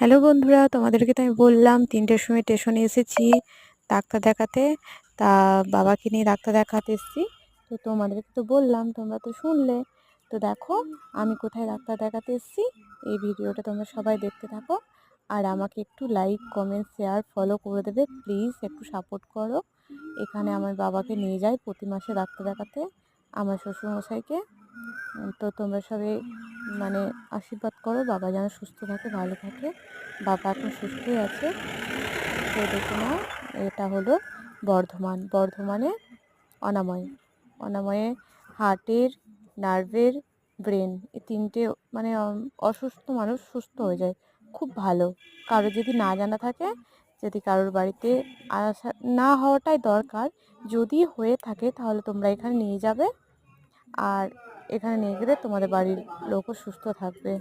Hello বন্ধুরা, তোমাদেরকে তো আমি বললাম ৩টের সময় স্টেশনে এসেছি ডাক্তার দেখাতে। তা বাবাকে নিয়ে ডাক্তার দেখাতে এসেছি। তো তোমাদেরকে তো বললাম, তোমরা তো শুনলে। তো দেখো আমি কোথায় ডাক্তার দেখাতে এসেছি। এই ভিডিওটা তোমরা সবাই দেখতে থাকো, আর আমাকে একটু লাইক, কমেন্ট, শেয়ার, ফলো করে দেবে প্লিজ। একটু সাপোর্ট করো। এখানে আমার বাবাকে নিয়ে যাই প্রতি মাসে ডাক্তার দেখাতে, আমার শ্বশুরমশাইকে। তো তোমরা সবাই মানে আশীর্বাদ করো বাবা যেন সুস্থ থাকে, ভালো থাকে। বাবা এখন সুস্থই আছে। তো দেখে নাও, এটা হলো বর্ধমানে অনাময়। অনাময়ে হার্টের, নার্ভের, ব্রেন, এই তিনটে মানে অসুস্থ মানুষ সুস্থ হয়ে যায়। খুব ভালো। কারো যদি না জানা থাকে, যদি কারোর বাড়িতে আসা না হওয়াটাই দরকার, যদি হয়ে থাকে তাহলে তোমরা এখানে নিয়ে যাবে। আর এখানে নিয়ে গেলে তোমাদের বাড়ির লোকও সুস্থ থাকবে।